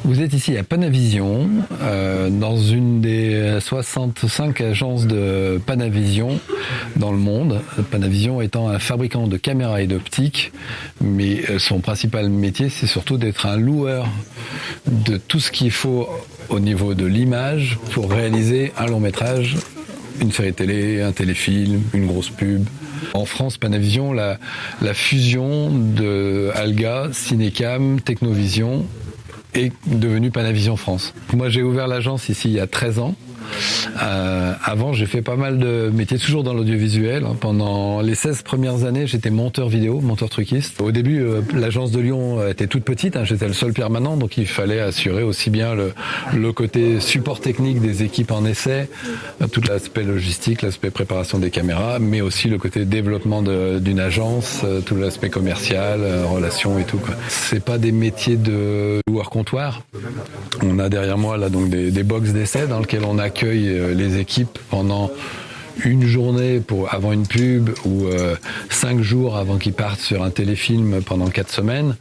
Vous êtes ici à Panavision, dans une des 65 agences de Panavision dans le monde. Panavision étant un fabricant de caméras et d'optiques, mais son principal métier, c'est surtout d'être un loueur de tout ce qu'il faut au niveau de l'image pour réaliser un long métrage, une série télé, un téléfilm, une grosse pub. En France, Panavision, la fusion de Alga, Cinécam, Technovision est devenue Panavision France. Moi, j'ai ouvert l'agence ici il y a 13 ans. Avant, j'ai fait pas mal de métiers, toujours dans l'audiovisuel. Pendant les 16 premières années, j'étais monteur vidéo, monteur truquiste. Au début, l'agence de Lyon était toute petite, j'étais le seul permanent, donc il fallait assurer aussi bien le côté support technique des équipes en essai, tout l'aspect logistique, l'aspect préparation des caméras, mais aussi le côté développement d'une agence, tout l'aspect commercial, relations et tout, quoi. C'est pas des métiers de loueur-comptoir. On a derrière moi là donc des box d'essai dans lesquels on accueille les équipes pendant une journée avant une pub ou 5 jours avant qu'ils partent sur un téléfilm pendant 4 semaines.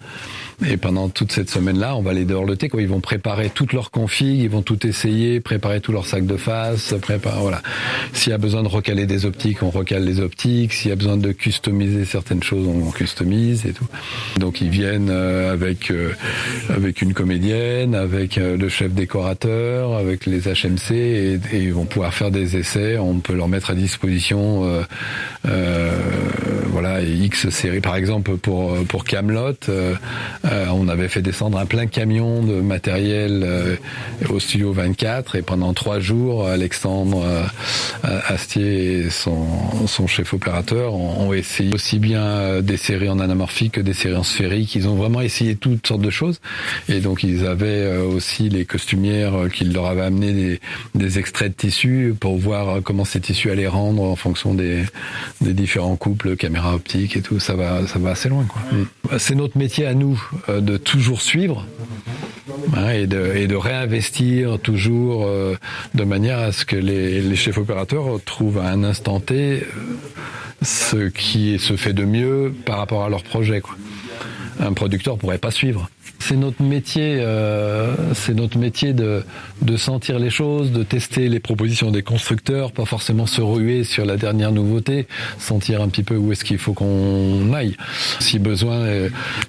Et pendant toute cette semaine-là, on va les dorloter, quoi. Ils vont préparer toutes leurs configs, ils vont tout essayer, préparer tous leurs sacs de face, voilà. S'il y a besoin de recaler des optiques, on recale les optiques. S'il y a besoin de customiser certaines choses, on customise et tout. Donc ils viennent avec une comédienne, avec le chef décorateur, avec les HMC et ils vont pouvoir faire des essais. On peut leur mettre à disposition voilà, X séries. Par exemple, pour Kaamelott, on avait fait descendre un plein camion de matériel au studio 24 et pendant 3 jours, Alexandre Astier et son chef opérateur ont essayé aussi bien des séries en anamorphique que des séries en sphérique. Ils ont vraiment essayé toutes sortes de choses et donc ils avaient aussi les costumières qui leur avaient amené des extraits de tissus pour voir comment ces tissus allaient rendre en fonction des différents couples, caméra optique et tout. Ça va assez loin, quoi. C'est notre métier à nous de toujours suivre et de réinvestir toujours de manière à ce que les chefs opérateurs trouvent à un instant T ce qui se fait de mieux par rapport à leur projet, quoi. Un producteur pourrait pas suivre. C'est notre métier de sentir les choses, de tester les propositions des constructeurs, pas forcément se ruer sur la dernière nouveauté, sentir un petit peu où est-ce qu'il faut qu'on aille. Si besoin,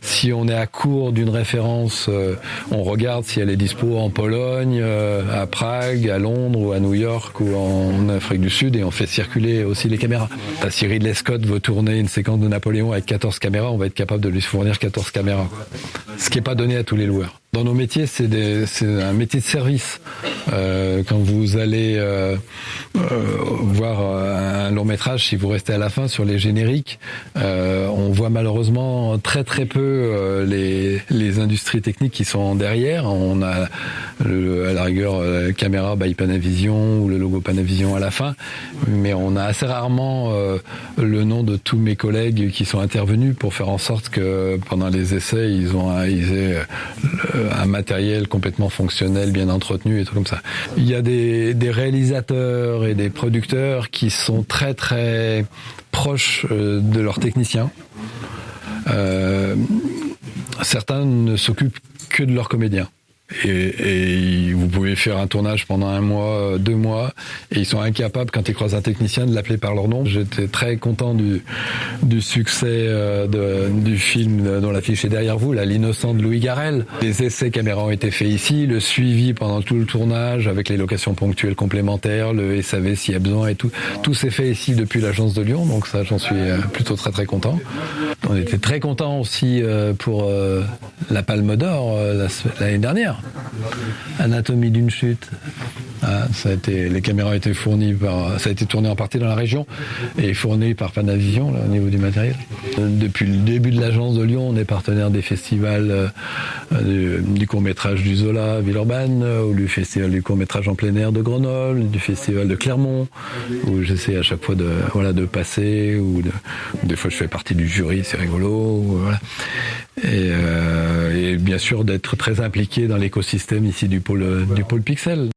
si on est à court d'une référence, on regarde si elle est dispo en Pologne, à Prague, à Londres ou à New York ou en Afrique du Sud et on fait circuler aussi les caméras. Si Ridley Scott veut tourner une séquence de Napoléon avec 14 caméras, on va être capable de lui fournir 14 caméras. Ce qui n'est pas donné à tous les loueurs. Dans nos métiers, c'est un métier de service. Quand vous allez voir un long métrage, si vous restez à la fin sur les génériques, on voit malheureusement très très peu les industries techniques qui sont derrière. On a à la rigueur caméra by Panavision ou le logo Panavision à la fin, mais on a assez rarement le nom de tous mes collègues qui sont intervenus pour faire en sorte que pendant les essais, ils aient un matériel complètement fonctionnel, bien entretenu et tout comme ça. Il y a des réalisateurs et des producteurs qui sont très très proches de leurs techniciens. Certains ne s'occupent que de leurs comédiens. Et vous pouvez faire un tournage pendant 1 mois, 2 mois, et ils sont incapables, quand ils croisent un technicien, de l'appeler par leur nom. J'étais très content du succès du film dont l'affiche est derrière vous, là, L'Innocent de Louis Garrel. Les essais caméra ont été faits ici, le suivi pendant tout le tournage, avec les locations ponctuelles complémentaires, le SAV s'il y a besoin et tout. Tout s'est fait ici depuis l'agence de Lyon, donc ça, j'en suis plutôt très très content. On était très content aussi pour la Palme d'Or l'année dernière. Anatomie d'une chute. Les caméras ont été fournies ça a été tourné en partie dans la région et fourni par Panavision là, au niveau du matériel. Depuis le début de l'agence de Lyon, on est partenaire des festivals du court-métrage du Zola Villeurbanne, ou du festival du court-métrage en plein air de Grenoble, du festival de Clermont, où j'essaie à chaque fois de passer, ou des fois je fais partie du jury, c'est rigolo. Voilà. Et bien sûr d'être très impliqué dans l'écosystème ici du pôle Pixel.